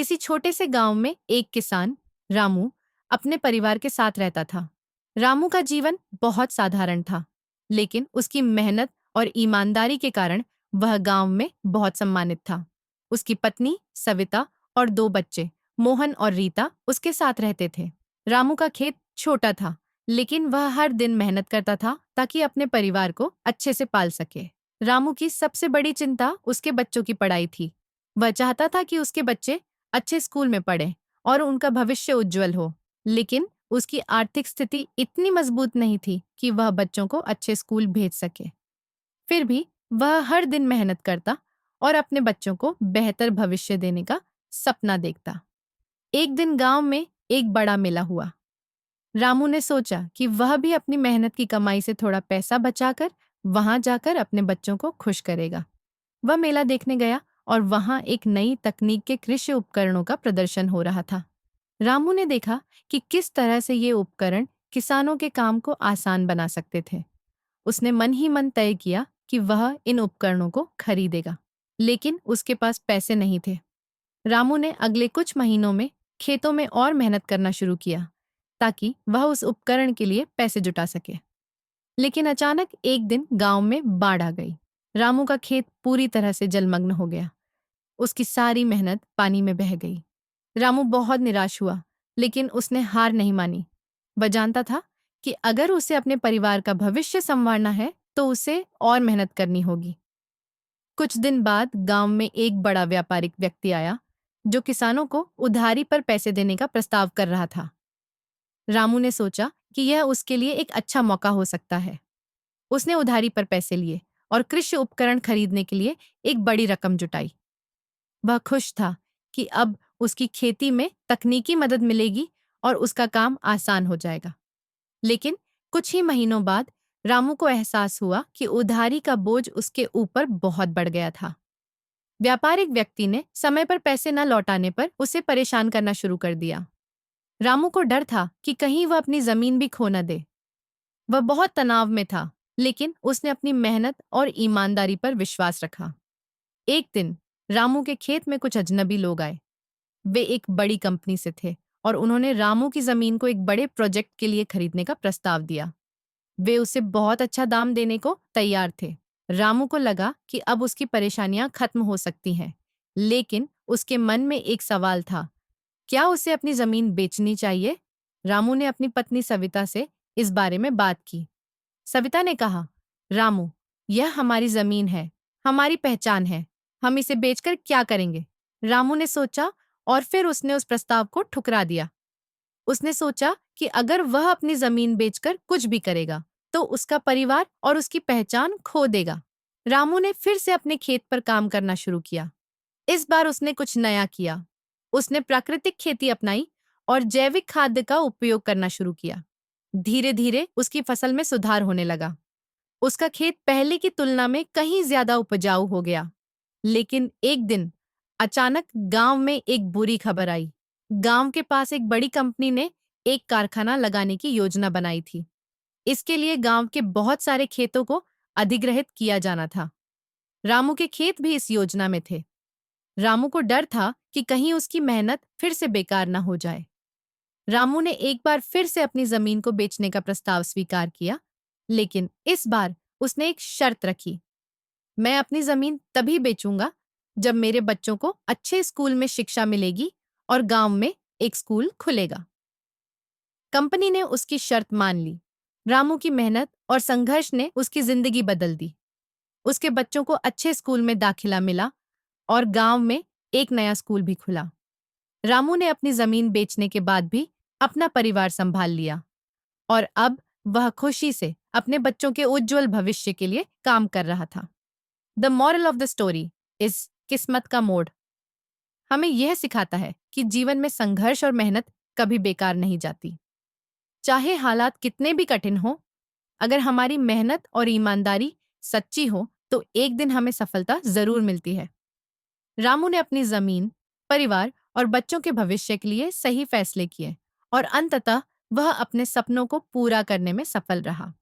किसी छोटे से गांव में एक किसान रामू अपने परिवार के साथ रहता था। रामू का जीवन बहुत साधारण था, लेकिन उसकी मेहनत और ईमानदारी के कारण वह गांव में बहुत सम्मानित था। उसकी पत्नी सविता और दो बच्चे मोहन और रीता उसके साथ रहते थे। रामू का खेत छोटा था, लेकिन वह हर दिन मेहनत करता था ताकि अपने परिवार को अच्छे से पाल सके। रामू की सबसे बड़ी चिंता उसके बच्चों की पढ़ाई थी। वह चाहता था कि उसके बच्चे अच्छे स्कूल में पढ़ें और उनका भविष्य उज्जवल हो, लेकिन उसकी आर्थिक स्थिति इतनी मजबूत नहीं थी कि वह बच्चों को अच्छे स्कूल भेज सके। फिर भी वह हर दिन मेहनत करता और अपने बच्चों को बेहतर भविष्य देने का सपना देखता। एक दिन गांव में एक बड़ा मेला हुआ। रामू ने सोचा कि वह भी अपनी मेहनत की कमाई से थोड़ा पैसा बचाकर वहां जाकर अपने बच्चों को खुश करेगा। वह मेला देखने गया और वहां एक नई तकनीक के कृषि उपकरणों का प्रदर्शन हो रहा था। रामू ने देखा कि किस तरह से ये उपकरण किसानों के काम को आसान बना सकते थे। उसने मन ही मन तय किया कि वह इन उपकरणों को खरीदेगा, लेकिन उसके पास पैसे नहीं थे। रामू ने अगले कुछ महीनों में खेतों में और मेहनत करना शुरू किया ताकि वह उस उपकरण के लिए पैसे जुटा सके। लेकिन अचानक एक दिन गांव में बाढ़ आ गई। रामू का खेत पूरी तरह से जलमग्न हो गया। उसकी सारी मेहनत पानी में बह गई। रामू बहुत निराश हुआ, लेकिन उसने हार नहीं मानी। वह जानता था कि अगर उसे अपने परिवार का भविष्य संवारना है तो उसे और मेहनत करनी होगी। कुछ दिन बाद गांव में एक बड़ा व्यापारिक व्यक्ति आया जो किसानों को उधारी पर पैसे देने का प्रस्ताव कर रहा था। रामू ने सोचा कि यह उसके लिए एक अच्छा मौका हो सकता है। उसने उधारी पर पैसे लिए और कृषि उपकरण खरीदने के लिए एक बड़ी रकम जुटाई। वह खुश था कि अब उसकी खेती में तकनीकी मदद मिलेगी और उसका काम आसान हो जाएगा। लेकिन कुछ ही महीनों बाद रामू को एहसास हुआ कि उधारी का बोझ उसके ऊपर बहुत बढ़ गया था। व्यापारिक व्यक्ति ने समय पर पैसे न लौटाने पर उसे परेशान करना शुरू कर दिया। रामू को डर था कि कहीं वह अपनी जमीन भी खो न दे। वह बहुत तनाव में था, लेकिन उसने अपनी मेहनत और ईमानदारी पर विश्वास रखा। एक दिन रामू के खेत में कुछ अजनबी लोग आए। वे एक बड़ी कंपनी से थे और उन्होंने रामू की जमीन को एक बड़े प्रोजेक्ट के लिए खरीदने का प्रस्ताव दिया। वे उसे बहुत अच्छा दाम देने को तैयार थे। रामू को लगा कि अब उसकी परेशानियां खत्म हो सकती हैं, लेकिन उसके मन में एक सवाल था, क्या उसे अपनी जमीन बेचनी चाहिए? रामू ने अपनी पत्नी सविता से इस बारे में बात की। सविता ने कहा, रामू, यह हमारी जमीन है, हमारी पहचान है। हम इसे बेचकर क्या करेंगे? रामू ने सोचा और फिर उसने उस प्रस्ताव को ठुकरा दिया। उसने सोचा कि अगर वह अपनी जमीन बेचकर कुछ भी करेगा, तो उसका परिवार और उसकी पहचान खो देगा। रामू ने फिर से अपने खेत पर काम करना शुरू किया। इस बार उसने कुछ नया किया। उसने प्राकृतिक खेती अपनाई और जैविक खाद्य का उपयोग करना शुरू किया। धीरे धीरे उसकी फसल में सुधार होने लगा। उसका खेत पहले की तुलना में कहीं ज्यादा उपजाऊ हो गया। लेकिन एक दिन अचानक गांव में एक बुरी खबर आई। गांव के पास एक बड़ी कंपनी ने एक कारखाना लगाने की योजना बनाई थी। इसके लिए गांव के बहुत सारे खेतों को अधिग्रहित किया जाना था। रामू के खेत भी इस योजना में थे। रामू को डर था कि कहीं उसकी मेहनत फिर से बेकार ना हो जाए। रामू ने एक बार फिर से अपनी जमीन को बेचने का प्रस्ताव स्वीकार किया, लेकिन इस बार उसने एक शर्त रखी। मैं अपनी जमीन तभी बेचूंगा जब मेरे बच्चों को अच्छे स्कूल में शिक्षा मिलेगी और गांव में एक स्कूल खुलेगा। कंपनी ने उसकी शर्त मान ली। रामू की मेहनत और संघर्ष ने उसकी जिंदगी बदल दी। उसके बच्चों को अच्छे स्कूल में दाखिला मिला और गांव में एक नया स्कूल भी खुला। रामू ने अपनी जमीन बेचने के बाद भी अपना परिवार संभाल लिया और अब वह खुशी से अपने बच्चों के उज्जवल भविष्य के लिए काम कर रहा था। The moral of the story is किस्मत का मोड़ हमें यह सिखाता है कि जीवन में संघर्ष और मेहनत कभी बेकार नहीं जाती। चाहे हालात कितने भी कठिन हो, अगर हमारी मेहनत और ईमानदारी सच्ची हो तो एक दिन हमें सफलता जरूर मिलती है। रामू ने अपनी जमीन, परिवार और बच्चों के भविष्य के लिए सही फैसले किए और अंततः वह अपने सपनों को पूरा करने में सफल रहा।